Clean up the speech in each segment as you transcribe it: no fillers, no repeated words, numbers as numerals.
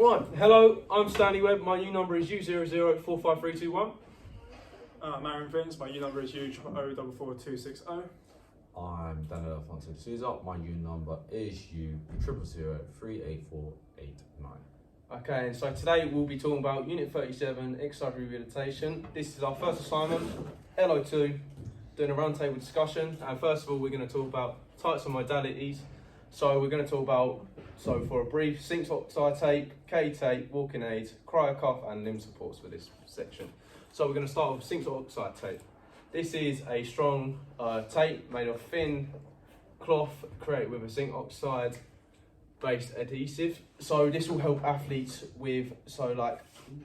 Right, hello, I'm Stanley Webb. My new number is U00453221. Marion Vince, my U number is U044260. I'm Daniel Alfonso Souza. My U number is U00038489. Okay, and so today we'll be talking about Unit 37, Exercise Rehabilitation. This is our first assignment, LO2, doing a roundtable discussion. And first of all, we're going to talk about types of modalities. So we're going to talk about, for a brief, zinc oxide tape, K tape, walking aids, cryo cuff, and limb supports for this section. So we're going to start with zinc oxide tape. This is a strong tape made of thin cloth created with a zinc oxide based adhesive. So this will help athletes with,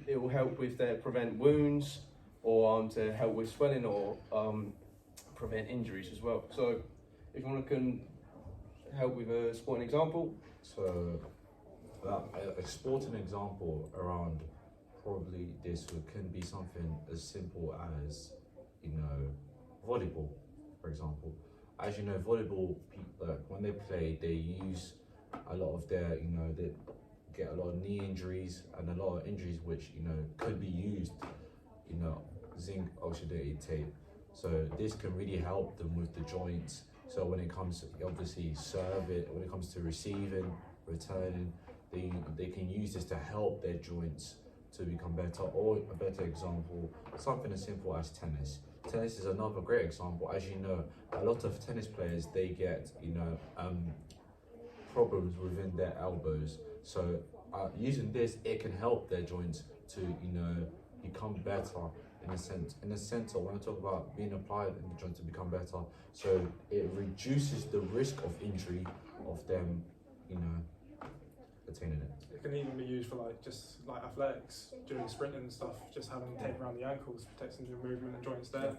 it will help with their prevent wounds or to help with swelling or prevent injuries as well. So if you want to help with a sporting example. So a sporting example around probably this can be something as simple as, volleyball, for example. As you know, volleyball people, when they play, they use a lot of their, they get a lot of knee injuries and a lot of injuries which, could be used, zinc oxidated tape. So this can really help them with the joints. So when it comes to obviously when it comes to receiving, returning, they can use this to help their joints to become better. Or a better example, something as simple as tennis. Tennis is another great example. As you know, a lot of tennis players, they get, problems within their elbows. So using this, it can help their joints to, become better in a sense. In a sense, when I talk about being applied in the joint to become better, so it reduces the risk of injury of them, attaining it. It can even be used for just athletics, during sprinting and stuff, just having tape around the ankles, protecting your movement and joints there.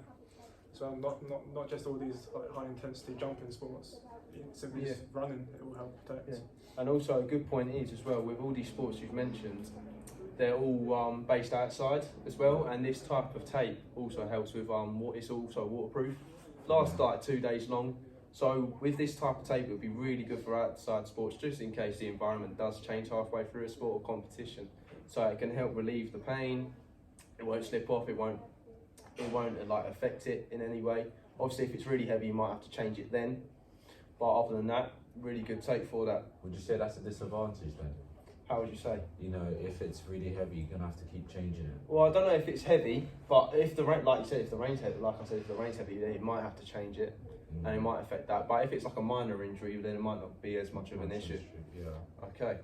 So not just all these high intensity jumping sports, simply just running, it will help protect. Yeah. And also a good point is as well, with all these sports you've mentioned, they're all based outside as well, and this type of tape also helps with it's also waterproof. Lasts 2 days long. So with this type of tape, it would be really good for outside sports, just in case the environment does change halfway through a sport or competition. So it can help relieve the pain. It won't slip off. It won't affect it in any way. Obviously, if it's really heavy, you might have to change it then. But other than that, really good tape for that. Would you say that's a disadvantage then? How would you say? If it's really heavy, you're gonna have to keep changing it. Well, I don't know if it's heavy, but if the rain, like the rain's heavy, if the rain's heavy, then you might have to change it, and it might affect that. But if it's like a minor injury, then it might not be as much of an issue. Yeah. Okay.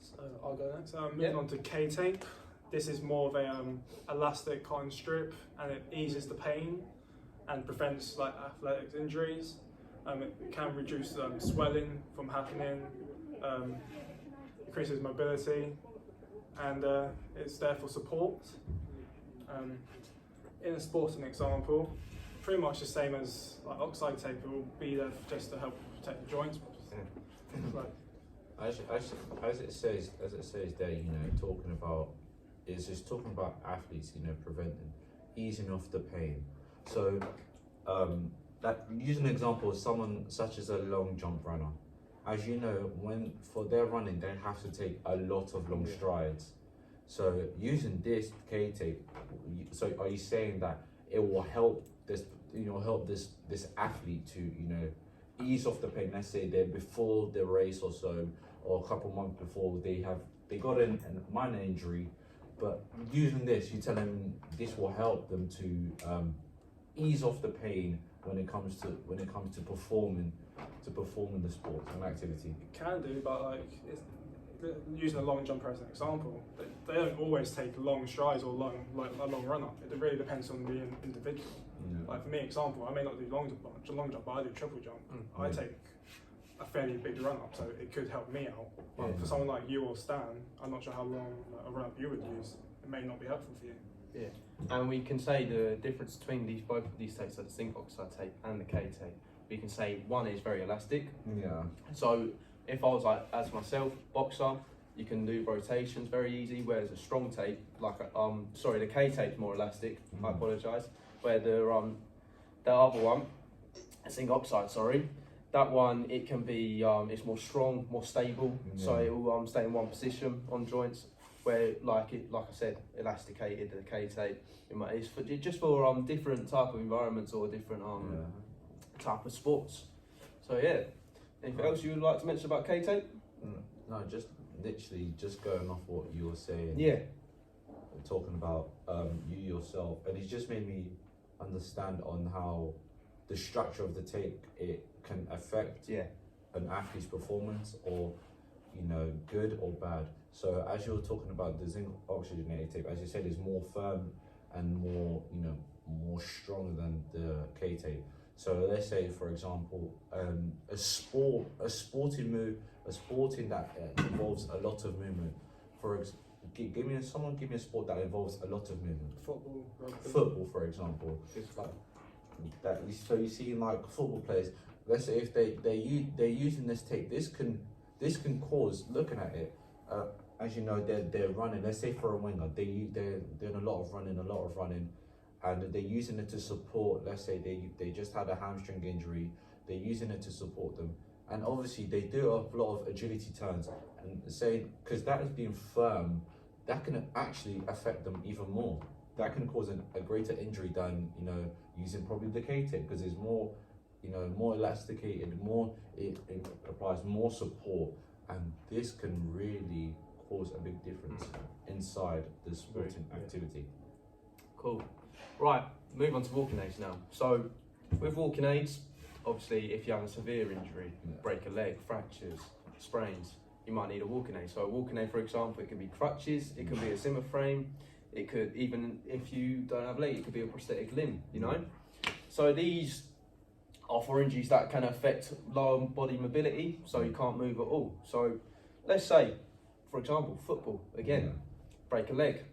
So I'll go next. Moving on to K tape. This is more of a elastic cotton strip, and it eases the pain and prevents athletics injuries. It can reduce swelling from happening. Increases mobility, and it's there for support. In a sporting example, pretty much the same as oxide tape, it will be there just to help protect the joints. As it says there, talking about athletes, preventing, easing off the pain. So, use an example of someone such as a long jump runner. As you know, for their running, they have to take a lot of long strides. So using this K tape, so are you saying that it will help this athlete to ease off the pain? Let's say they're before the race or so, or a couple months before they got a minor injury, but using this, you tell them this will help them to ease off the pain when it comes to performing the sport and activity. It can do, but using a long jumper as an example, they don't always take long strides or a long run up. It really depends on the individual. For me, example, I may not do long jump, but I do triple jump. I take a fairly big run up, so it could help me out. But for someone like you or Stan, I'm not sure how long a run up you would use. It may not be helpful for you. Yeah, and we can say the difference between both of these tapes, so the zinc oxide tape and the K tape. We can say one is very elastic. Yeah. So if I was as myself, boxer, you can do rotations very easy. Whereas a strong tape, the K tape's more elastic. I apologise. Where the other one, zinc oxide, that one, it can be, it's more strong, more stable, so it will stay in one position on joints. Where, like I said, elasticated, the K-tape, it's just for different type of environments or different type of sports. So yeah, anything else you would like to mention about K-tape? No, just literally just going off what you were saying. Yeah. Talking about you yourself, and it's just made me understand on how the structure of the tape, it can affect an athlete's performance, or good or bad. So as you're talking about the zinc oxygenated tape, as you said, is more firm and more more strong than the K tape. So let's say, for example, a sporting that involves a lot of movement. Give me a sport that involves a lot of movement. Football, rugby. Football, for example. That. So you see, like football players, let's say if they're using this tape, this can cause, looking at it, as you know, they're running. Let's say for a winger, they're doing a lot of running, and they're using it to support. Let's say they just had a hamstring injury. They're using it to support them, and obviously they do a lot of agility turns, and saying, because that is being firm, that can actually affect them even more. That can cause a greater injury than using probably the K-tape, because it's more more elasticated, it applies more support, and this can really cause a big difference inside the sporting activity. Cool. Right, move on to walking aids now. So with walking aids, obviously if you have a severe injury, break a leg, fractures, sprains, you might need a walking aid. So a walking aid, for example, it could be crutches, it could be a Zimmer frame, it could, even if you don't have a leg, it could be a prosthetic limb, So these are for injuries that can affect lower body mobility, so you can't move at all. So let's say, for example, football, again, break a leg,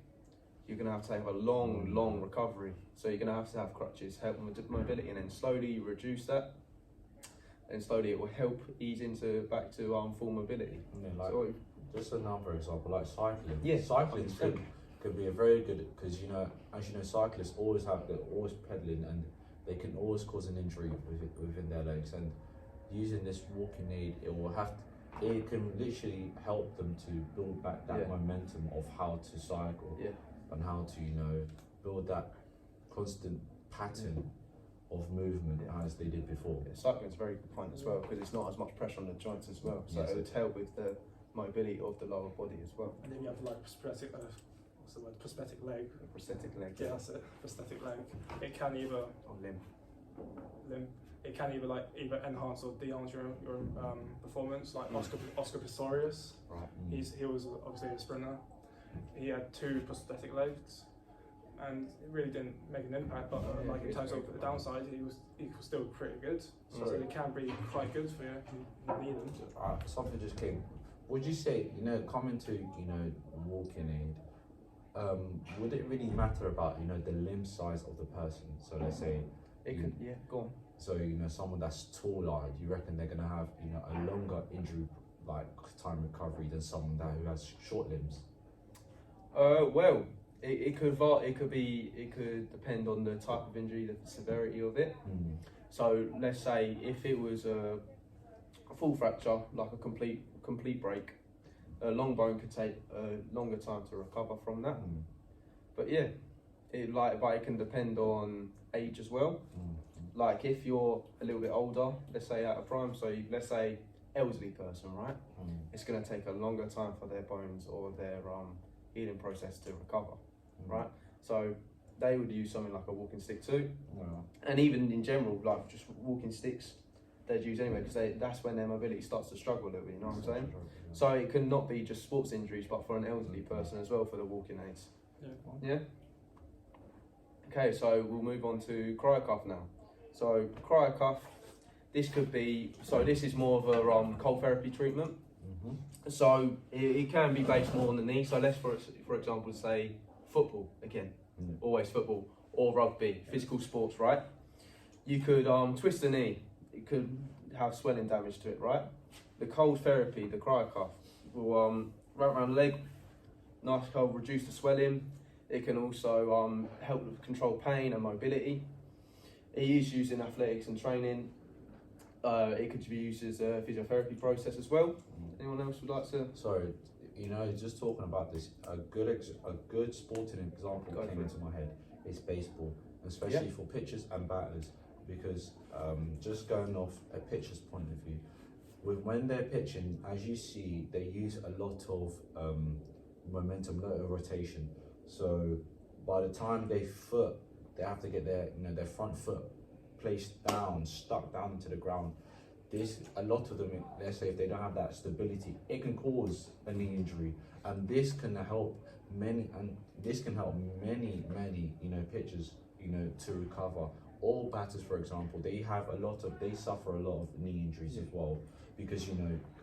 you're going to have a long recovery. So you're going to have crutches, help with mobility, and then slowly you reduce that, and slowly it will help ease back to full mobility. Just another example, like cycling. Yeah, cycling could be a very good, because as you know, cyclists they're always pedaling, and they can always cause an injury within their legs. And using this walking aid, it can literally help them to build back that momentum of how to cycle, and how to build that constant pattern of movement as they did before. Cycling is a very good point as well, because it's not as much pressure on the joints as well, so it would help with the mobility of the lower body as well. And then you have like prosthetic, what's the word? Prosthetic leg. A prosthetic leg. Yeah, that's it. Prosthetic leg. It can either limb. It can either enhance or de-enhance your performance. Like Oscar Pistorius. Right. He was obviously a sprinter. He had 2 prosthetic legs, and it really didn't make an impact. But in terms of the downside, he was still pretty good. So it can be quite good for you if you need them. Something just came. Would you say, coming to walking aid, would it really matter about the limb size of the person? So let's say go on. So someone that's taller, do you reckon they're gonna have a longer injury time recovery than someone who has short limbs? Well, it could depend on the type of injury, the severity of it. So let's say if it was a full fracture, like a complete break, a long bone could take a longer time to recover from that. But yeah, but it can depend on age as well. Like if you're a little bit older, let's say out of prime, so let's say elderly person, right? It's going to take a longer time for their bones or their healing process to recover, right? So they would use something like a walking stick too. And even in general, like just walking sticks, they'd use anyway, because that's when their mobility starts to struggle a little bit, you know what I'm saying? So it can not be just sports injuries, but for an elderly person as well, for the walking aids. Yeah? Okay, so we'll move on to cryocuff now. So cryocuff, this is more of a cold therapy treatment. So it can be based more on the knee. So let's, for example, say football again, always football, or rugby, physical sports, right? You could twist the knee. It could have swelling damage to it, right? The cold therapy, the cryocuff, will wrap around the leg, nice cold, reduce the swelling. It can also help control pain and mobility. It is used in athletics and training. It could be used as a physiotherapy process as well. Anyone else would like to? Sorry, just talking about this, a good sporting example came into my head is baseball, especially for pitchers and batters, because just going off a pitcher's point of view, when they're pitching, as you see, they use a lot of momentum, a lot of rotation. So by the time they have to get their front foot placed down, stuck down into the ground. A lot of them, let's say if they don't have that stability, it can cause a knee injury, and this can help many pitchers, to recover. All batters, for example, they suffer a lot of knee injuries as well, because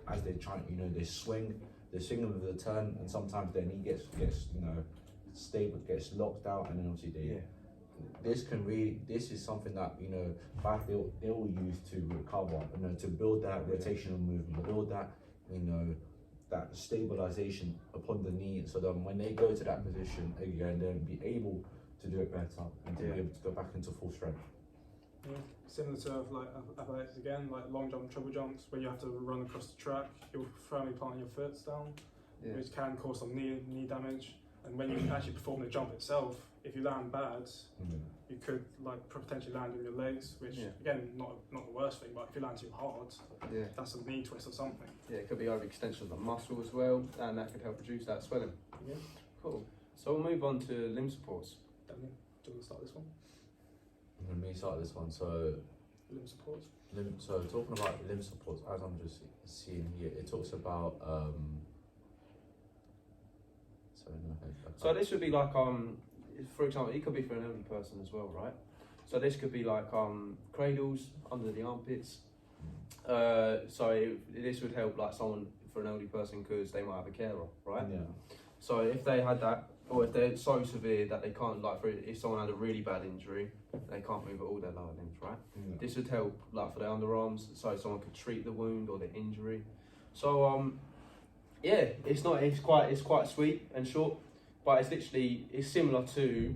as they try, they swing with the turn, and sometimes their knee gets stable, gets locked out, and then obviously this is something that they will use to recover, to build that rotational movement, build that that stabilization upon the knee, so that when they go to that position again, they'll be able to do it better and to be able to go back into full strength. Yeah. Similar to like athletics again, like long jump, triple jumps, where you have to run across the track, you'll firmly plant your foot down, which can cause some knee damage. And when you actually perform the jump itself, if you land bad, you could potentially land on your legs, which again, not the worst thing, but if you land too hard, that's a knee twist or something. Yeah, it could be overextension of the muscle as well, and that could help reduce that swelling. Yeah. Cool. So we'll move on to limb supports. Do you want to start this one? Let me start this one. So limb supports. So talking about limb supports, as I'm just seeing here, it talks about So this would be like for example, it could be for an elderly person as well, right? So this could be like cradles under the armpits. This would help like someone for an elderly person because they might have a carer, right? Yeah. So if they had that, or if they're so severe that they can't, if someone had a really bad injury, they can't move all their lower limbs, right? Yeah. This would help for their underarms, so someone could treat the wound or the injury. So it's quite sweet and short, but it's similar to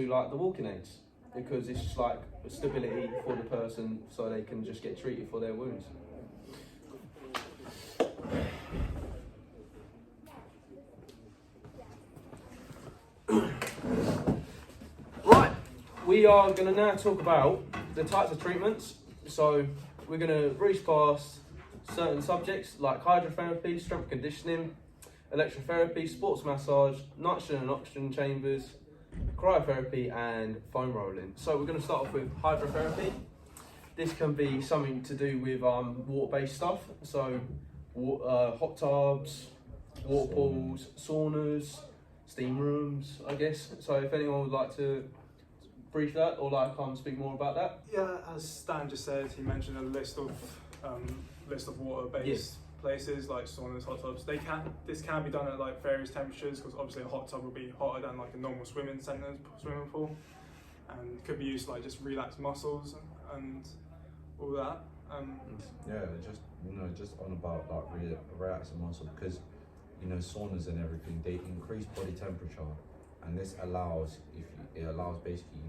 like the walking aids, because it's just like stability for the person so they can just get treated for their wounds. Right, we are going to now talk about the types of treatments. So we're going to breeze past certain subjects like hydrotherapy, strength conditioning, electrotherapy, sports massage, nitrogen and oxygen chambers, cryotherapy and foam rolling. So we're going to start off with hydrotherapy. This can be something to do with water-based stuff, so hot tubs, water pools, saunas, steam rooms, I guess. So if anyone would like to brief that or speak more about that. Yeah, as Stan just said, he mentioned a list of water-based places like saunas, hot tubs. This can be done at various temperatures, because obviously a hot tub will be hotter than a normal swimming pool, and could be used to just relax muscles and all that. Just on about relaxing muscle, because saunas and everything, they increase body temperature, and this allows basically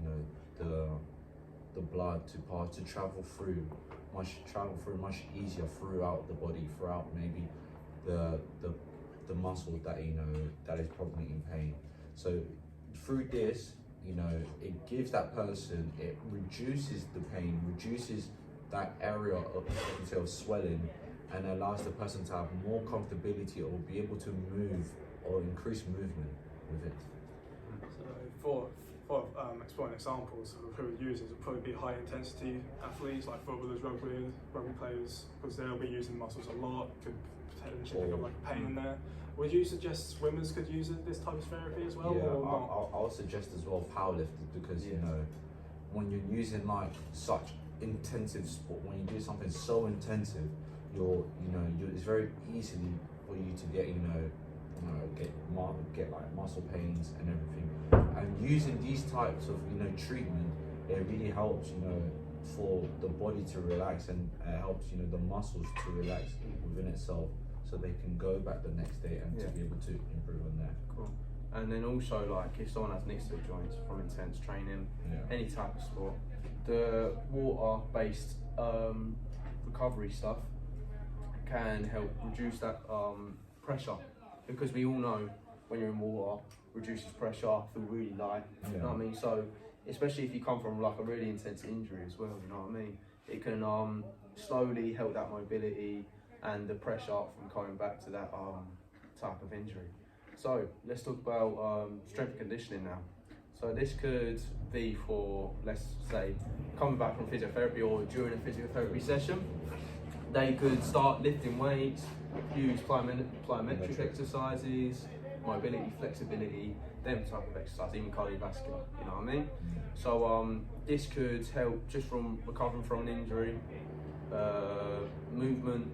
the blood to travel through much easier throughout the body, throughout maybe the muscle that is probably in pain. So through this, it gives that person, it reduces the pain, reduces that area of swelling, and allows the person to have more comfortability or be able to move or increase movement with it. So for exploring examples of who would use it, would probably be high intensity athletes like footballers, rugby players, because they'll be using muscles a lot, could potentially pick up pain in there. Would you suggest swimmers could use this type of therapy as well? Yeah, I'll suggest as well powerlifters, because when you're using such intensive sport, when you do something so intensive, it's very easily for you to get get muscle pains and everything. And using these types of treatment, it really helps for the body to relax, and helps the muscles to relax within itself, so they can go back the next day and to be able to improve on that. Cool. And then also if someone has knee slip joints from intense training, any type of sport, the water-based recovery stuff can help reduce that pressure, because we all know when you're in water, reduces pressure, feel really light. You know what I mean? So especially if you come from like a really intense injury as well, you know what I mean? It can slowly help that mobility and the pressure from coming back to that type of injury. So let's talk about strength and conditioning now. So this could be for, let's say, coming back from physiotherapy or during a physiotherapy session. They could start lifting weights, use plyometric exercises, mobility, flexibility, them type of exercise, even cardiovascular, you know what I mean? So this could help just from recovering from an injury, movement,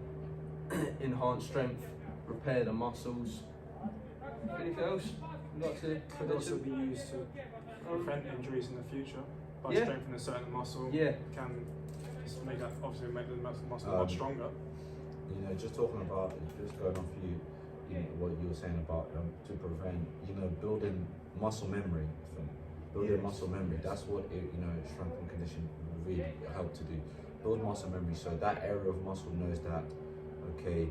enhance strength, repair the muscles. Anything else you'd like to Could also mention? be used to prevent injuries in the future by Yeah. strengthening a certain muscle. Yeah. Can just make that obviously make the muscle much stronger. You know, just talking about, just going off you know, what you were saying about to prevent, you know, building muscle memory. I think. Building muscle memory. That's what strength and conditioning really help to do. Build muscle memory, so that area of muscle knows that, okay,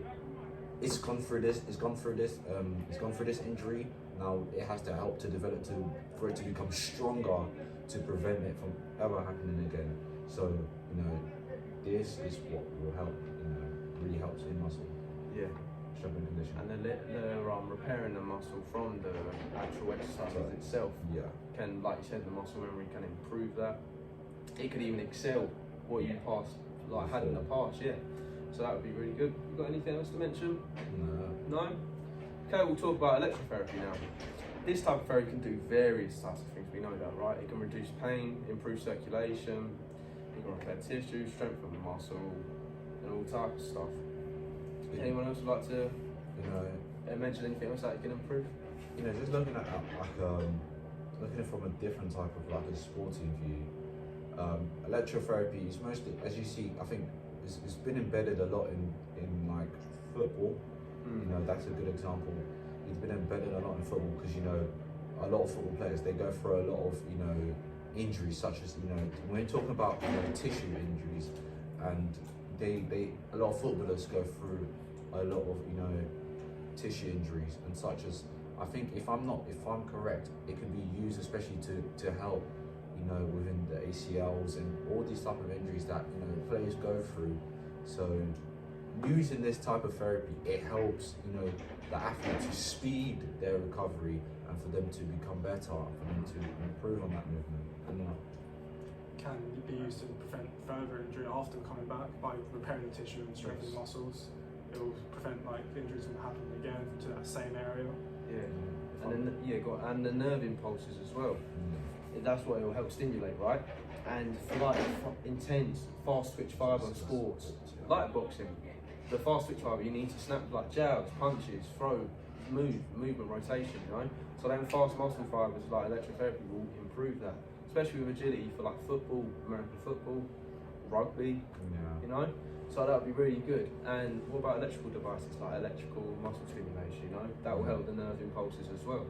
it's gone through this. It's gone through this injury. Now it has to help to develop for it to become stronger to prevent it from ever happening again. So you know, this is what will help. You know, really helps in muscle. Yeah. Strength and conditioning. And they're repairing the muscle from the actual exercises Right. itself. Yeah. Can, like you said, the muscle memory can improve that. It could even excel what you had in the past, yeah. So that would be really good. You got anything else to mention? No. No? Okay, we'll talk about electrotherapy now. This type of therapy can do various types of things, we know that, right? It can reduce pain, improve circulation, it can repair tissue, strengthen the muscle, and all types of stuff. Anyone else would like to mention anything else that it can improve? You know, just looking at looking at it from a different type of like a sporting view. Electrotherapy is mostly, as you see, I think it's been embedded a lot in like football. You know, that's a good example. It's been embedded a lot in football because, you know, a lot of football players, they go through a lot of, you know, injuries, such as, you know, when you're talking about, you know, tissue injuries, and a lot of footballers go through a lot of, you know, tissue injuries, and such as, I think if I'm correct, it can be used especially to help, you know, within the ACLs and all these type of injuries that, you know, players go through. So using this type of therapy, it helps, you know, the athlete to speed their recovery and for them to become better, for them to improve on that movement. And Can be used to prevent further injury after coming back by repairing the tissue and strengthening muscles. It will prevent like injuries from happening again to that same area. Yeah. And then, and the nerve impulses as well. That's what it will help stimulate, right? And for like intense, fast twitch fibre sports, like boxing, the fast twitch fibre, you need to snap like jabs, punches, throw, movement, rotation, you know? So then fast muscle fibres like electrotherapy will improve that, especially with agility for like football, American football, rugby, you know? So that would be really good. And what about electrical devices like electrical muscle stimulation, you know? That will help the nerve impulses as well.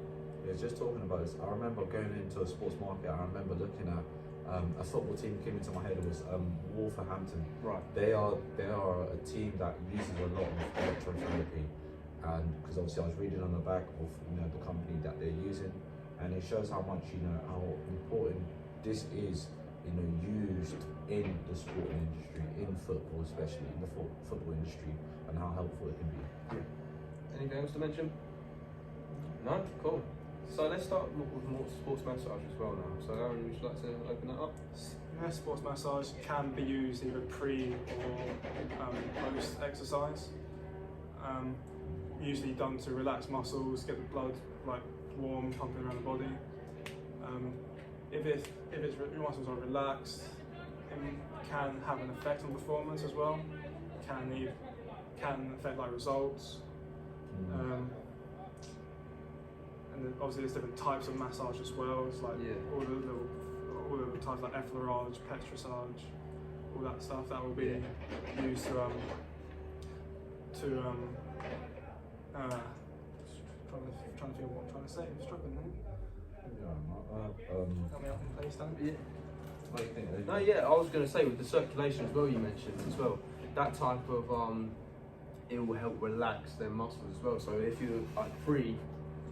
Yeah, just talking about this, I remember going into a sports market, I remember looking at a football team came into my head. It was Wolverhampton. Right. They are a team that uses a lot of electrotherapy, and because obviously I was reading on the back of, you know, the company that they're using, and it shows how much, you know, how important this is, you know, used in the sporting industry, in football, especially in the football industry, and how helpful it can be. Yeah. Anything else to mention? No? Cool. So let's start with more sports massage as well now. So Aaron, would you like to open that up? Yeah, sports massage can be used either pre or post exercise. Usually done to relax muscles, get the blood like warm, pumping around the body. If your muscles are relaxed, it can have an effect on performance as well. Can affect like results. And then obviously there's different types of massage as well. It's like all the types like effleurage, petrissage, all that stuff that will be used to trying to figure what I'm trying to say. I'm struggling there. Help me out in place, Dan. Yeah. What do you think? No, yeah, I was going to say with the circulation as well, you mentioned as well. that type of it will help relax their muscles as well. So if you're like pre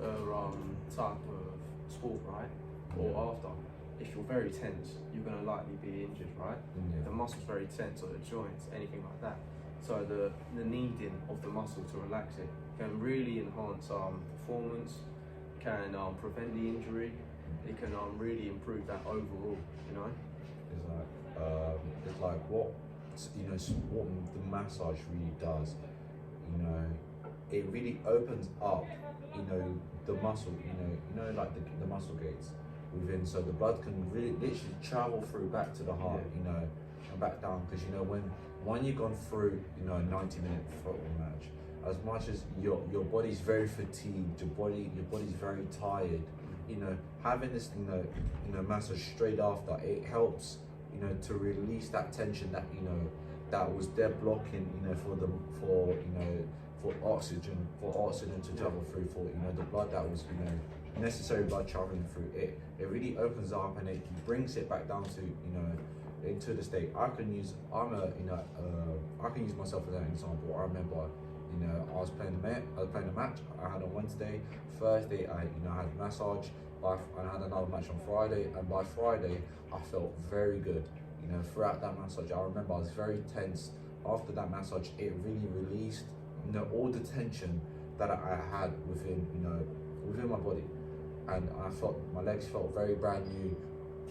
type of sport, right, or after, if you're very tense, you're going to likely be injured, right? Yeah. The muscle's very tense, or the joints, anything like that. So the kneading of the muscle to relax it can really enhance performance, can prevent the injury, it can really improve that overall, you know? It's like what, you know, what the massage really does, you know, it really opens up, you know, the muscle, you know, like the muscle gates within, so the blood can really literally travel through back to the heart, you know, and back down, because you know when you've gone through, you know, a 90-minute football match, as much as your body's very fatigued, your body's very tired, you know, having this, you know, massage straight after, it helps, you know, to release that tension that, you know, that was there blocking, you know, for oxygen to travel through, for, you know, the blood that was, you know, necessary blood traveling through it. It really opens up and it brings it back down to, you know, into the state. I can use myself as an example. I remember, you know, I was playing a match I had on Wednesday. Thursday I had a massage. I had another match on Friday, and by Friday I felt very good. You know, throughout that massage, I remember I was very tense. After that massage, it really released, you know, all the tension that I had within my body, and I felt my legs felt very brand new.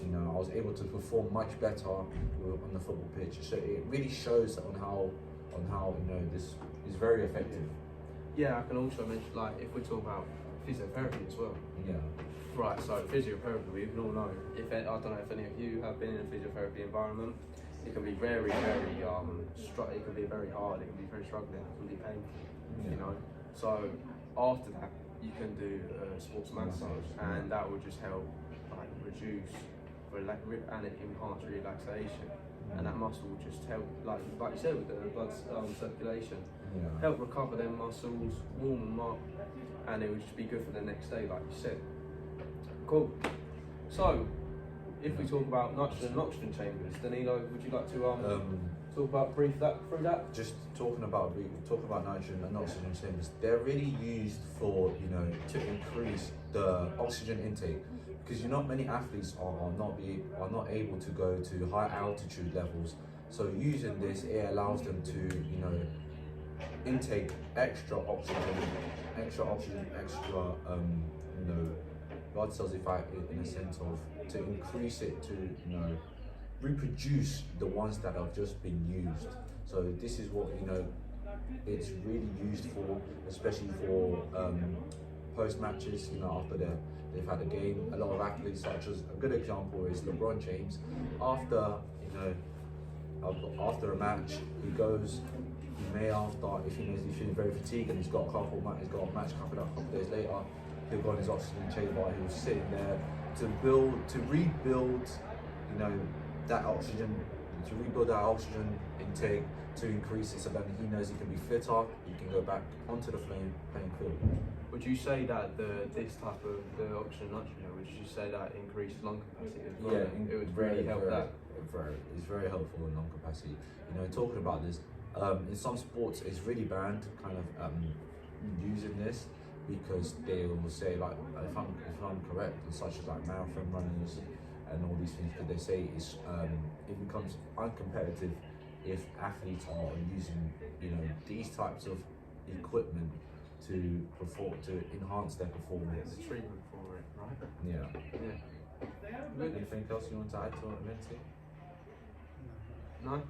You know, I was able to perform much better on the football pitch. So it really shows on how you know this is very effective. Yeah, I can also mention, like, if we talk about physiotherapy as well. Yeah. Right, so physiotherapy, we can all know, I don't know if any of you have been in a physiotherapy environment, it can be very, very, it can be very hard, it can be very struggling, it can be painful, you know. So after that, you can do a sports massage, and that will just help, like, reduce and enhance relaxation, and that muscle will just help, like you said, with the blood circulation, help recover their muscles, warm them up, and it will just be good for the next day, like you said. Cool. So, if we talk about nitrogen and oxygen chambers, Danilo, would you like to talk about through that? Just talking about nitrogen and oxygen chambers, they're really used for, you know, to increase the oxygen intake, because you know many athletes are not able to go to high altitude levels. So using this, it allows them to, you know, intake extra oxygen, you know, blood cells, if in a sense of, to increase it to, you know, reproduce the ones that have just been used. So this is what, you know, it's really used for, especially for post matches, you know, after they've had a game. A lot of athletes, such as a good example is LeBron James, after, you know, after a match, he goes, he may, after, if he knows he's feeling very fatigued and he's got a match coming up a couple days later, he'll go in his oxygen chamber, he'll sit in there to rebuild, you know, that oxygen intake, to increase it, so that he knows he can be fitter, he can go back onto the playing field. Would you say that this type of the oxygen nitrogen, would you say that increased lung capacity as well? Yeah, it would really help that. It's very helpful in lung capacity. You know, talking about this, in some sports it's really banned, kind of using this, because they will say, like, if I'm correct, such as like marathon runners and all these things, because they say it becomes uncompetitive if athletes are using, you know, these types of equipment to enhance their performance. The treatment for it, right? Yeah. Anything else you want to add to it, Minty? No,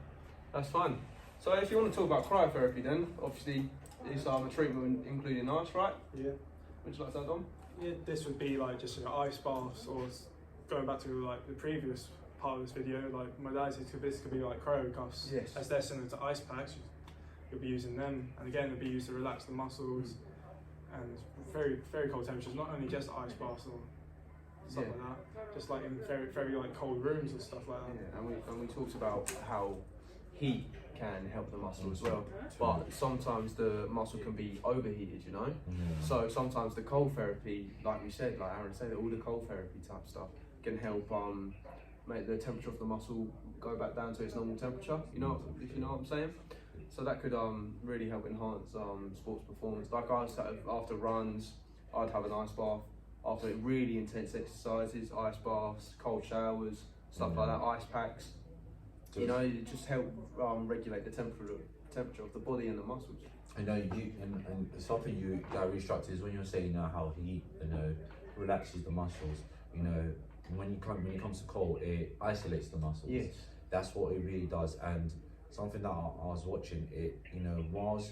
that's fine. So if you want to talk about cryotherapy, then obviously it's a treatment including ice, right? Yeah. Would you like to add on? Yeah, this would be like just, you know, ice baths, or going back to like the previous part of this video, like modalities this could be like cryo cuffs. Yes. As they're similar to ice packs, you'll be using them, and again it'll be used to relax the muscles, and very, very cold temperatures, not only just ice baths or stuff like that, just like in very, very like cold rooms and stuff like that. Yeah, and we talked about how heat can help the muscle as well, but sometimes the muscle can be overheated, you know. So sometimes the cold therapy, like we said, like Aaron said, all the cold therapy type stuff can help make the temperature of the muscle go back down to its normal temperature, you know, if you know what I'm saying. So that could really help enhance sports performance. Like I said, after runs, I'd have an ice bath. After really intense exercises, ice baths, cold showers, stuff like that, ice packs. You know, it just help regulate the temperature of the body and the muscles. I know and something that really struck is when you're saying, you know, how heat, you know, relaxes the muscles. You know, when it comes to cold, it isolates the muscles. Yes. That's what it really does. And something that I was watching, it, you know, was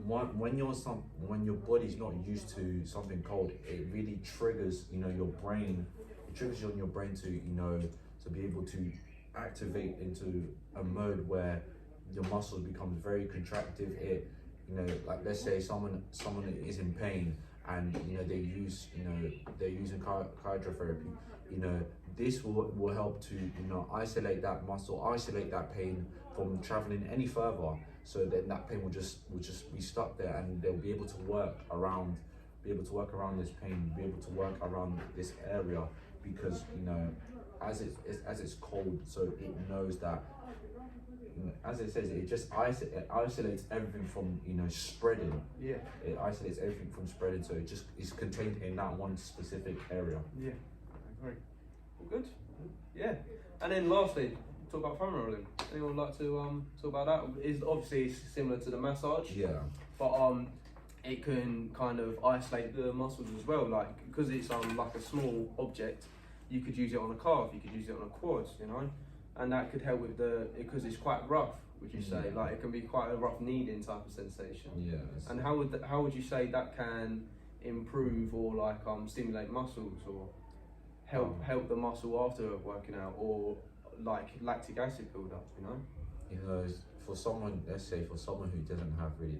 when your body's not used to something cold, it really triggers, you know, your brain. It triggers on your brain to, you know, to be able to activate into a mode where your muscles becomes very contractive. It, you know, like let's say someone is in pain and, you know, they're using hydrotherapy. You know, this will help to, you know, isolate that muscle, isolate that pain from traveling any further. So then that pain will just be stuck there, and they'll be able to work around this pain, be able to work around this area, because, you know, as it's cold, so it knows that, you know, as it says, it isolates everything from, you know, spreading. Yeah. It isolates everything from spreading, so it just is contained in that one specific area. Yeah, I agree. All good. Yeah. And then lastly, talk about foam rolling. Anyone like to talk about that? It's obviously similar to the massage. Yeah. But it can kind of isolate the muscles as well. Like, because it's like a small object, you could use it on a calf, you could use it on a quad, you know, and that could help with because it's quite rough. Would you say, like, it can be quite a rough kneading type of sensation? Yeah. And how would you say that can improve or like stimulate muscles or help the muscle after working out, or like lactic acid build-up, you know? You know, for someone, let's say for someone who doesn't have really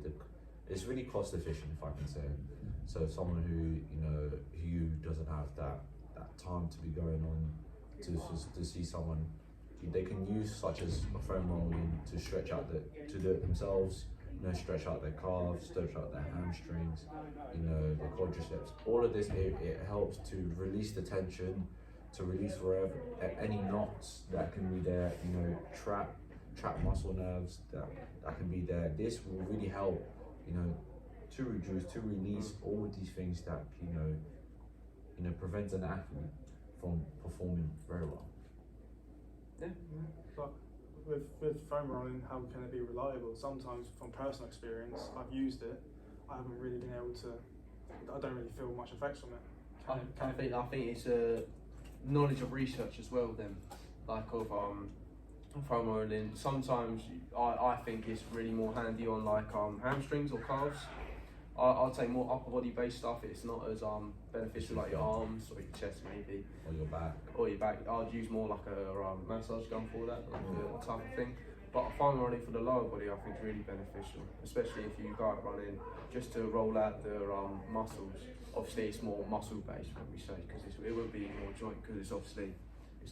it's really cost efficient, if I can say. So someone who doesn't have that time to be going on to see someone, they can use such as a foam rolling to stretch out to do it themselves. You know, stretch out their calves, stretch out their hamstrings, you know, their quadriceps. All of this, it helps to release the tension, to release wherever any knots that can be there, you know, trap muscle nerves that can be there. This will really help, you know, to release all of these things that, you know, prevents an athlete from performing very well. Yeah. But with foam rolling, how can it be reliable? Sometimes, from personal experience, I've used it. I haven't really been able to. I don't really feel much effects from it. I think it's a knowledge of research as well. Then, like of foam rolling. Sometimes I think it's really more handy on like hamstrings or calves. I'd say more upper body based stuff. It's not as beneficial like your arms or your chest maybe. Or your back. I'd use more like a massage gun for that, like type of thing. But foam rolling for the lower body I think is really beneficial, especially if you go out running, just to roll out the muscles. Obviously it's more muscle based when we say, because it would be more joint, because it's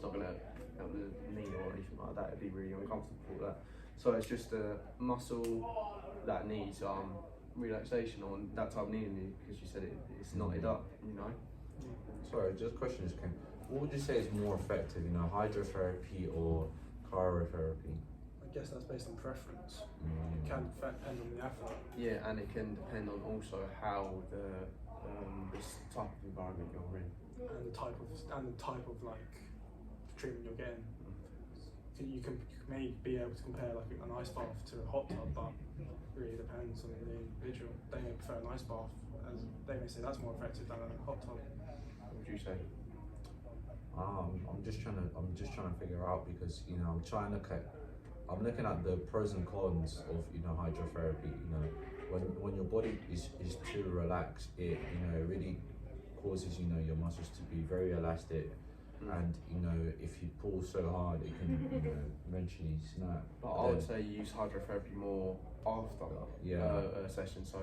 not going to help the knee or anything like that. It'd be really uncomfortable for that. So it's just a muscle that needs relaxation on that type of knee, because you said it's knotted up, you know. Sorry, just a question just came. What would you say is more effective, you know, hydrotherapy or cryotherapy? I guess that's based on preference. It can depend on the athlete. Yeah, and it can depend on also how this type of environment you're in, And the type of like treatment you're getting. You may be able to compare like an ice bath to a hot tub, but it really depends on the individual. They may prefer an ice bath, as they may say that's more effective than a hot tub. What would you say? I'm just trying to figure out, because, you know, I'm looking at the pros and cons of, you know, hydrotherapy. You know, when your body is too relaxed, it, you know, really causes, you know, your muscles to be very elastic. And, you know, if you pull so hard, it can, you know, eventually snap. But I would say use hydrotherapy more after a session, so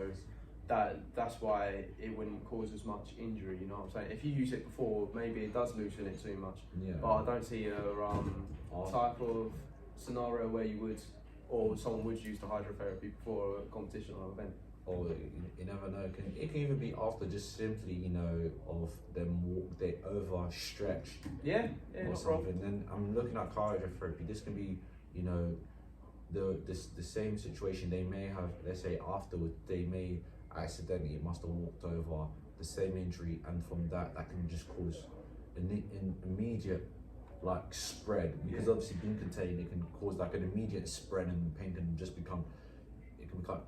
that's why it wouldn't cause as much injury, you know what I'm saying? If you use it before, maybe it does loosen it too much. Yeah. But I don't see a type of scenario where you would, or someone would use the hydrotherapy before a competition or event. Or you never know. It can even be after, just simply, you know, of them they overstretch. Yeah, or no something. problem. Then I'm looking at cryotherapy. This can be, you know, the same situation, they may have, let's say afterwards, they may accidentally must have walked over the same injury, and from that can just cause an immediate like spread, because obviously being contained, it can cause like an immediate spread, and the pain can just become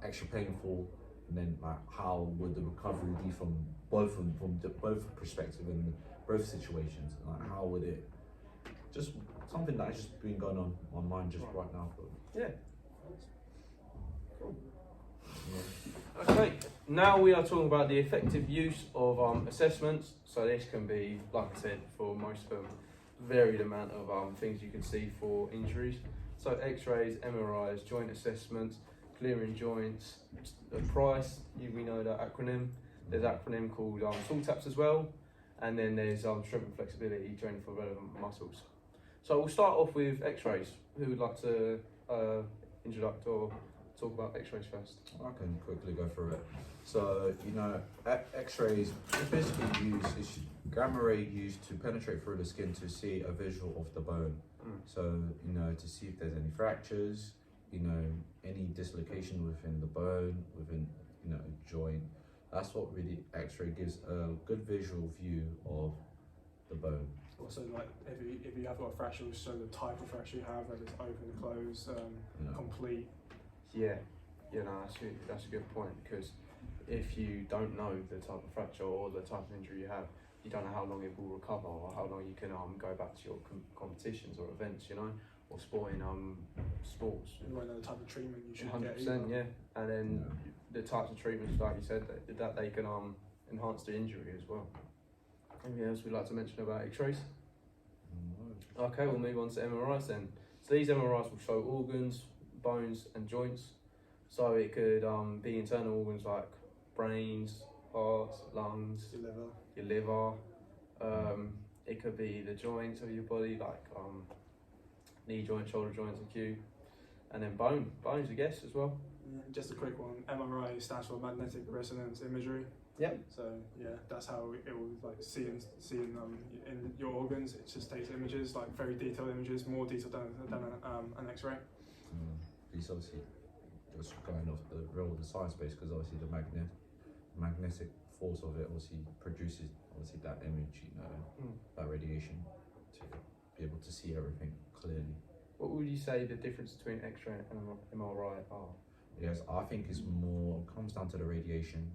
extra painful. And then like how would the recovery be from both perspective and both situations? Like how would it, just something that's just been going on my mind just right now. But Yeah. Okay, now we are talking about the effective use of assessments. So this can be, like I said, for most of them, varied amount of things you can see for injuries. So X-rays, MRIs, joint assessments, clearing joints, the price, we know that acronym. There's an acronym called tool taps as well, and then there's strength and flexibility training for relevant muscles. So we'll start off with X-rays. Who would like to introduce or talk about X-rays first? I can quickly go through it. So, X-rays basically gamma ray used to penetrate through the skin to see a visual of the bone. So, to see if there's any fractures, any dislocation within the bone, within, a joint. That's what really X-ray gives a good visual view of the bone. Also, like if you have got a fracture, will show the type of fracture you have, whether it's open, closed, complete. Yeah, that's a good point, because if you don't know the type of fracture or the type of injury you have, you don't know how long it will recover or how long you can go back to your competitions or events, or sporting sports. You won't know the type of treatment you should 100%, get. yeah. And then the types of treatments, like you said, that they can enhance the injury as well. Anything else we'd like to mention about X-rays? Okay, we'll move on to MRIs then. So these MRIs will show organs, bones and joints. So it could be internal organs like brains, heart, lungs, your liver. It could be the joints of your body, like knee joint, shoulder joints, acute, and then bones, I guess, as well. Yeah, just a quick one. MRI stands for magnetic resonance imagery. Yep. So that's how it will like see in your organs. It just takes images, like very detailed images, more detailed than an X-ray. It's obviously just going off the science base, because obviously the magnetic force of it obviously produces that image, that radiation, to be able to see everything clearly. What would you say the difference between X-ray and MRI are? Yes, I think it's more comes down to the radiation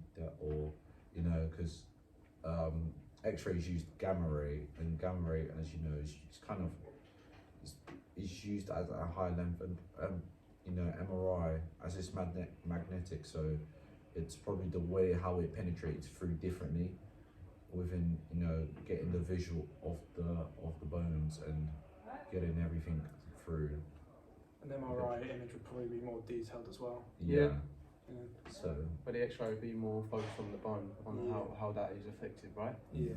because X-rays use gamma ray, and gamma ray, as you know, is is used at a high length, and MRI, as it's magnetic, so it's probably the way how it penetrates through differently within getting the visual of the bones and getting everything through. An MRI image would probably be more detailed as well. Yeah. So, but the X-ray would be more focused on the bone, on how that is affected, right? Yeah.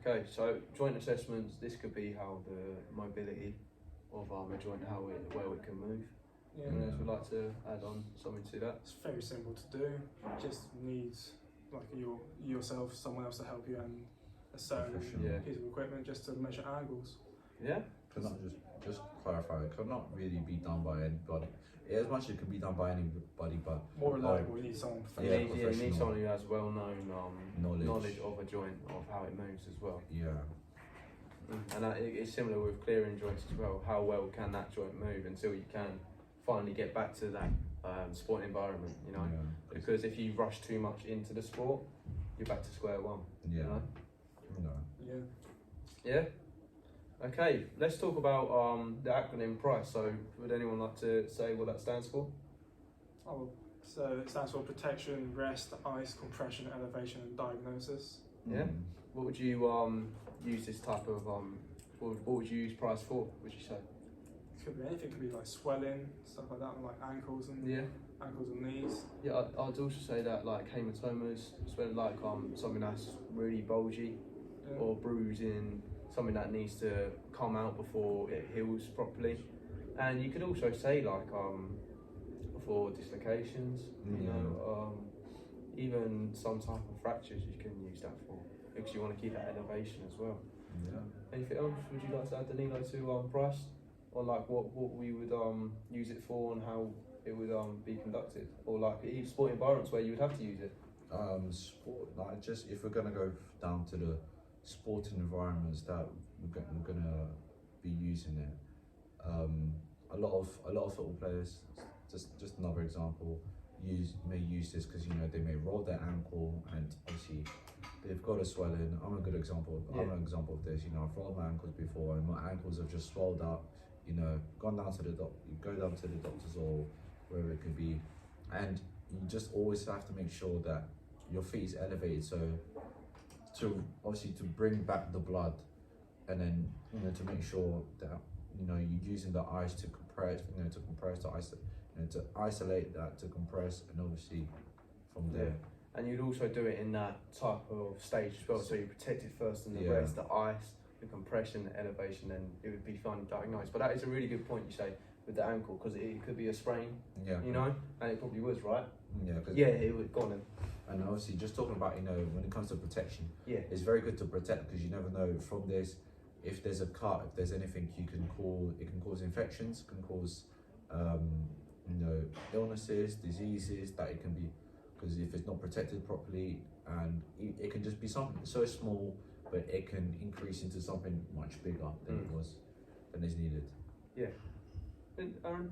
Okay, so joint assessments. This could be how the mobility of a joint, where it can move. Yeah. Anyone else would like to add on something to that? It's very simple to do. It just needs like yourself, someone else to help you, and a certain piece of equipment just to measure angles. Yeah. Cannot just clarify, it cannot really be done by anybody. As much as it can be done by anybody, but more reliable. You need someone professional. You need someone who has well-known knowledge of a joint, of how it moves as well. Yeah. And it's similar with clearing joints as well. How well can that joint move until you can finally get back to that sport environment, because if you rush too much into the sport, you're back to square one. Yeah. Okay, let's talk about the acronym PRICE. So would anyone like to say what that stands for? Oh, so it stands for protection, rest, ice, compression, elevation, and diagnosis. Yeah. What would you use this type of what would you use PRICE for, would you say? Could be anything. Could be like swelling, stuff like that, like ankles and knees. Yeah, I'd also say that like hematomas, swelling, like something that's really bulgy, or bruising, something that needs to come out before it heals properly. And you could also say like for dislocations, even some type of fractures you can use that for, because you want to keep that elevation as well. Yeah. Anything else would you like to add, Danilo, to PRICE? on like what we would use it for and how it would be conducted, or like even sport environments where you would have to use it? Sport, like just if we're gonna go down to the sporting environments that we're gonna be using it. A lot of football players, just another example, may use this because they may roll their ankle and obviously they've got a swelling. I'm a good example. Yeah. I'm an example of this. I've rolled my ankles before and my ankles have just swelled up. Gone down to the go down to the doctors or wherever it could be, and you just always have to make sure that your feet is elevated, so to obviously to bring back the blood, and then to make sure that you're using the ice to compress, to isolate that, to compress, and obviously from there. And you'd also do it in that type of stage as well, so you protect it first and the rest, the ice, the compression, the elevation, then it would be finally diagnosed. But that is a really good point you say with the ankle, because it could be a sprain, and it probably was, right? Yeah, it would, go on then. And obviously just talking about, when it comes to protection, it's very good to protect, because you never know from this, if there's a cut, if there's anything it can cause infections, can cause illnesses, diseases that it can be, because if it's not protected properly, and it can just be something so small, but it can increase into something much bigger than is needed. Yeah. And Aaron,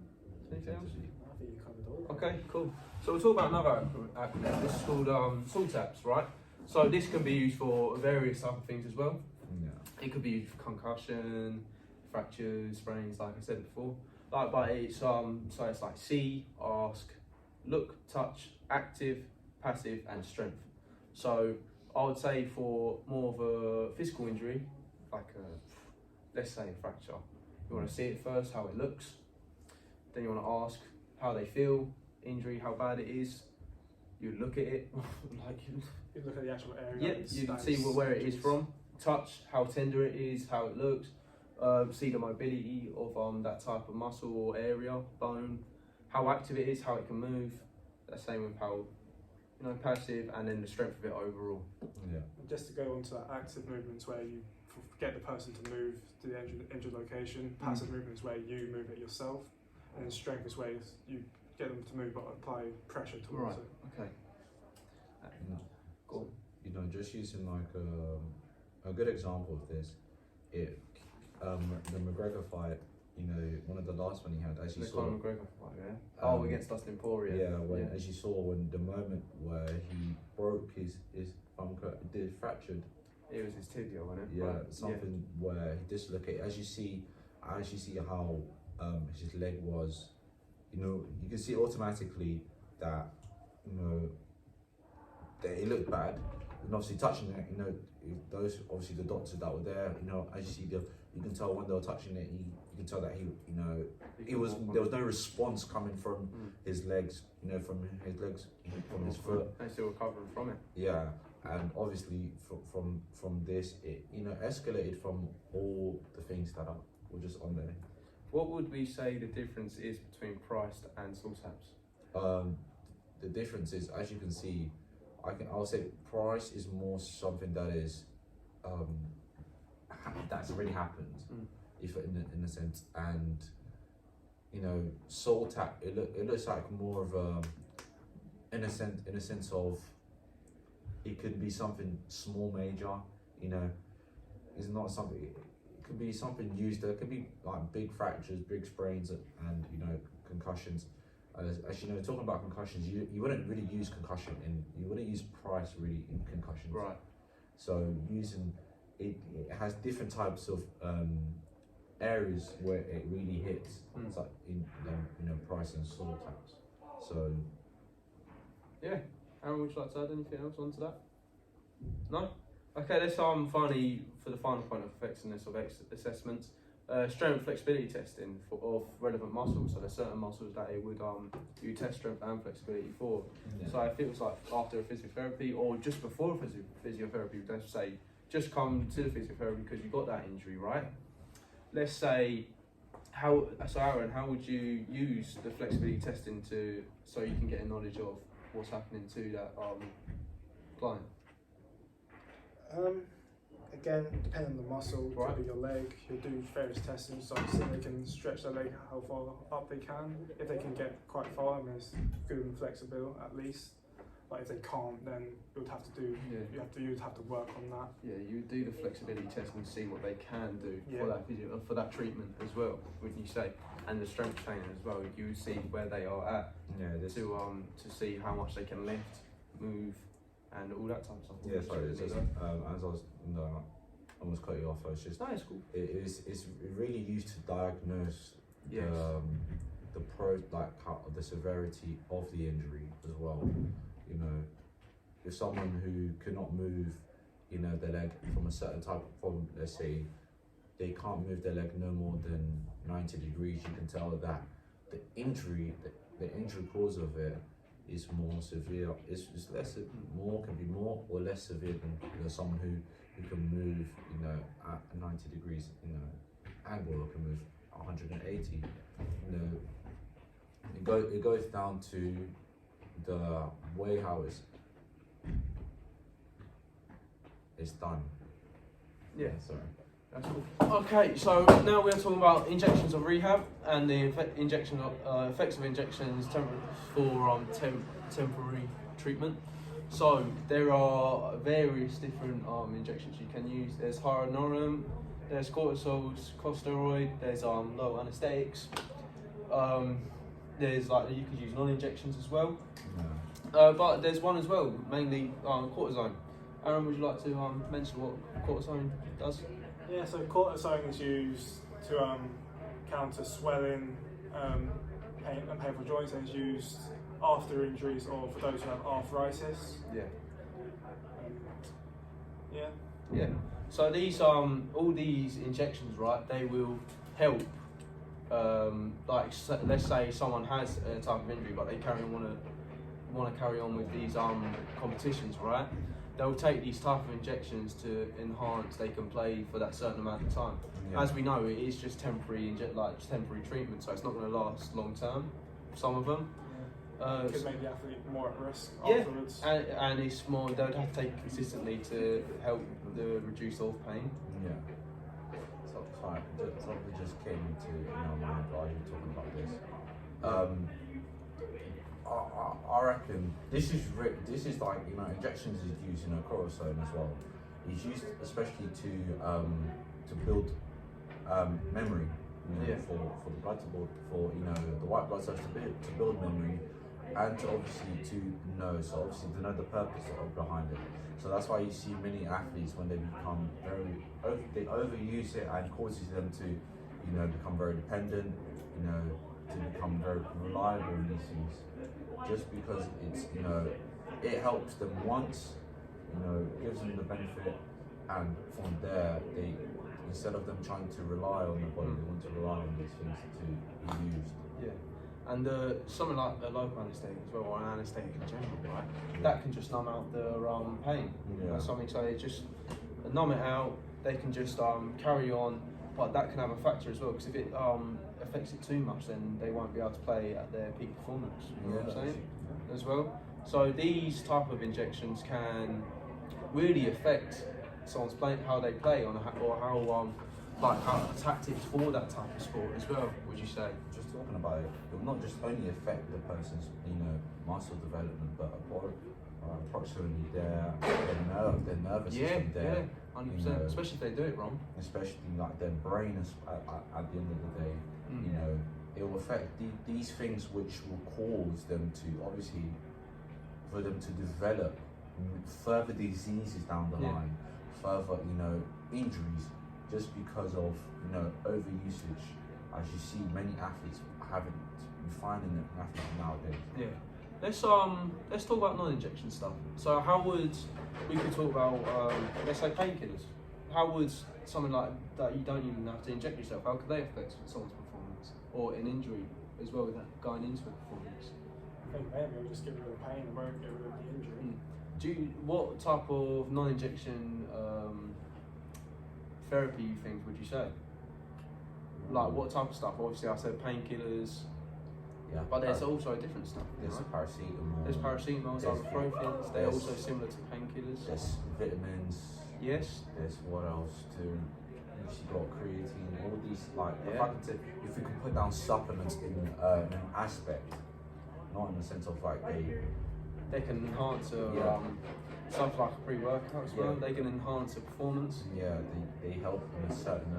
anything else? I think you covered all. Okay, cool. So we'll talk about another acronym. This is called SALTAPS, right? So this can be used for various type of things as well. Yeah. It could be used for concussion, fractures, sprains, like I said before. But it's so it's like see, ask, look, touch, active, passive, and strength. So I would say for more of a physical injury, like let's say a fracture, you want to see it first, how it looks. Then you want to ask how they feel, injury, how bad it is. You look at it, you look at the actual area. Yep, you can see where it is from. Touch, how tender it is, how it looks. See the mobility of that type of muscle or area, bone, how active it is, how it can move. The same with how passive, and then the strength of it overall. Yeah. Just to go on to that, active movements where you get the person to move to the injured location. Passive movements where you move it yourself, and then strength is where you get them to move but apply pressure towards it. Okay. Cool. Just using like a good example of this, the McGregor fight. One of the last one he had, as you saw. The McGregor fight, yeah. Against Dustin Poirier. Yeah, as you saw, when the moment where he broke his fractured. It was his tibia, wasn't it? Yeah, right. something where he dislocated. As you see how his leg was, you can see automatically that that it looked bad, and obviously touching it, those obviously the doctors that were there, as you see you can tell when they were touching it, you can tell that there was no response coming from his legs, from his foot. And still recovering from it. Yeah, and obviously from this, it escalated from all the things that were just on there. What would we say the difference is between priced and SALTAPS? The difference is, as you can see, I'll say price is more something that is that's already happened, if in a sense, and SALTAP, it looks like more of a in a sense of, it could be something small, major, it's not something. It could be something used. There could be like big fractures, big sprains, and concussions. As you know, talking about concussions, you wouldn't really use concussion, and you wouldn't use price really in concussions. Right. So using it has different types of areas where it really hits. It's like in price and SALTAPS. So yeah. Aaron, would you like to add anything else onto that? No? Okay, let's finally, for the final point of effectiveness of assessments, strength flexibility testing of relevant muscles. So there's certain muscles that it would you test strength and flexibility for. Yeah. So if it was like after a physiotherapy or just before a physiotherapy, let's say just come to the physiotherapy because you got that injury, right? Let's say Aaron, how would you use the flexibility testing so you can get a knowledge of what's happening to that client? again, depending on the muscle, Right. could be your leg. You'll do various testing, so they can stretch their leg how far up they can. If they can get quite far, and there's good and flexible at least. Like if they can't, then you would have to do. Yeah. You would have to work on that. Yeah, you would do the flexibility test and see what they can do Yeah. for that for that treatment as well, wouldn't you say? And the strength training as well. You would see where they are at Yeah, this to see how much they can lift, move, and all that type of stuff. yeah, sorry, as I was I almost cut you off. I was just No, it's cool. it's really used to diagnose Yes. the severity of the injury as well. You know, if someone who cannot move, you know, their leg from a certain type from, let's say, they can't move their leg no more than 90 degrees, you can tell that the injury cause of it is more severe. It's less, more can be more or less severe than, you know, someone who can move, you know, at 90 degrees, you know, angle, or can move 180. You know, it goes down to the way how it's done. Yeah. Sorry. That's cool. Okay, so now we're talking about injections of rehab and the effects of injections for temporary treatment. So there are various different injections you can use. There's hyaluronidase, there's corticosteroid, there's low anesthetics. There's like you could use non-injections as well. Yeah. But there's one as well, mainly cortisone. Aaron, would you like to mention what cortisone does? Yeah, so cortisone is used to counter swelling, painful joints, and it's used after injuries or for those who have arthritis. Yeah. Yeah. Yeah. So these all these injections, right? They will help. Let's say someone has a type of injury, but they want to carry on with these competitions, right? They'll take these type of injections to enhance they can play for that certain amount of time. Yeah. As we know, it is just temporary temporary treatment, so it's not going to last long term. Some of them. It could make the athlete more at risk Yeah, afterwards. and it's more they'd have to take consistently to help the reduce of pain. Yeah. So, sorry, something just came into my mind while you were talking about this. I reckon this is like, you know, injections is used, you know, cortisone as well. It's used especially to build memory, you know, Yeah. for the blood to build, for, you know, the white blood cells to build memory, and to obviously to know the purpose behind it. So that's why you see many athletes, when they become they overuse it, and causes them to, you know, become very dependent, you know, to become very reliable in these things, just because it's, you know, it helps them once, you know, gives them the benefit, and from there they, instead of them trying to rely on the body, they want to rely on these things to be used. Yeah. And something like a local anaesthetic as well, or an anaesthetic in general, right? Yeah. That can just numb out the pain. Yeah. Or something, so they just numb it out. They can just carry on, but that can have a factor as well, because if it affects it too much, then they won't be able to play at their peak performance. You know what I'm saying? As well. So these type of injections can really affect someone's play, how they play, or how tactics for that type of sport as well. Would you say? Just talking about it, it will not just only affect the person's, you know, muscle development, but approximately their nervous system, yeah, 100%. you know, Especially if they do it wrong. especially like their brain at the end of the day. You know, it will affect these things, which will cause them to, obviously, for them to develop further diseases down the Yeah. line, further, you know, injuries, just because of, you know, overusage, as you see many athletes finding it nowadays. Yeah. Let's talk about non-injection stuff. So how would we could talk about let's say painkillers? How would something like that, you don't even have to inject yourself, how could they affect someone's performance or an injury as well, without going into a performance? I think maybe it'll just get rid of the pain and won't get rid of the injury. What type of non-injection therapy you think would you say? Like what type of stuff? Obviously I said painkillers. Yeah. But there's also different stuff. There's Right? paracetamol. There's paracetamol, There's- ibuprofens. They're there's- also similar to painkillers. There's vitamins. Yes. There's what else too? You've got creatine. All these like if Yeah. I can say, if we can put down supplements in an aspect, not in the sense of like They can enhance Yeah. stuff like a pre-workout as well. Yeah. They can enhance a performance. they help in a certain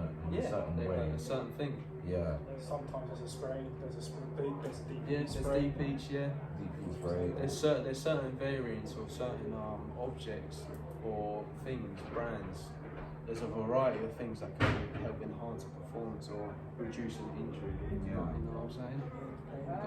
They way. learn a certain thing. Yeah. Sometimes there's a spray, there's a deep Yeah, there's spray. deep each. Yeah. DP spray. There's certain variants or certain objects or things, brands. There's a variety of things that can help enhance a performance or reduce an injury. Yeah. You know what I'm saying?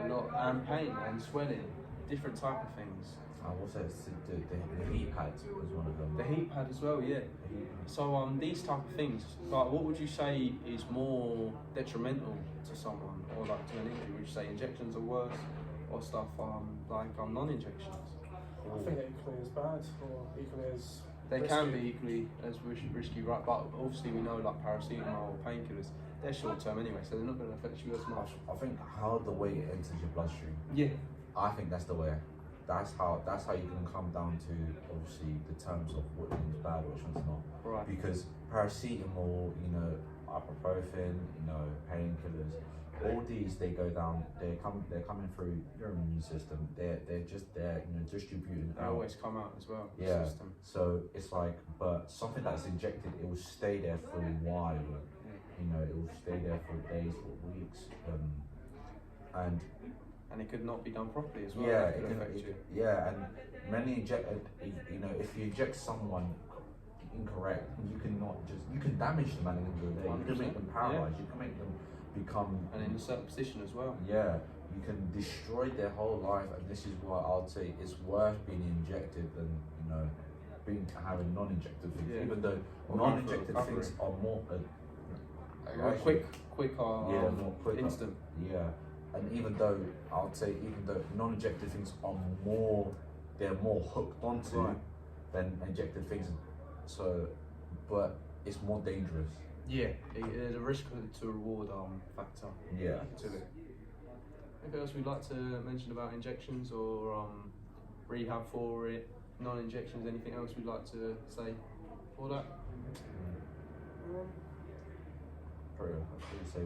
A lot and pain and swelling, different type of things. I will say the heat pads was one of them. The heat pad as well, yeah. The heat pad. So these type of things, like what would you say is more detrimental to someone or like to an injury? Would you say injections are worse or stuff like non-injections? I think they're equally as bad or equally as They risky. can be equally as risky, right? But obviously we know like paracetamol or painkillers, they're short term anyway, so they're not going to affect you as much. I think how the way it enters your bloodstream. Yeah. I think that's the way. That's how you can come down to obviously the terms of which one's bad, which one's not. Right. Because paracetamol, ibuprofen, painkillers, all these they go down. They're coming through your immune system. They're just there, distributing They out. always come out as well. The Yeah. System. So it's like, but something that's injected, it will stay there for a while. It will stay there for days or weeks, and And it could not be done properly as well. yeah, That could affect you. and many if you inject someone incorrect, you can damage them at the end of the day. You can make them 100%, paralyzed. You can make them become And in a certain position as well. yeah. You can destroy their whole life, and this is why I'll say it's worth being injected than having non-injected things. Yeah. Even though Or non-injected recovery. things are more Quick, more quicker. instant. Yeah, and even though non-injected things are they're more hooked onto Right. than injected things. So, but it's more dangerous. Yeah, there's a risk to reward factor Yeah. to it. Anything else we'd like to mention about injections or rehab for it? Non-injections. Anything else we'd like to say for that? Pretty say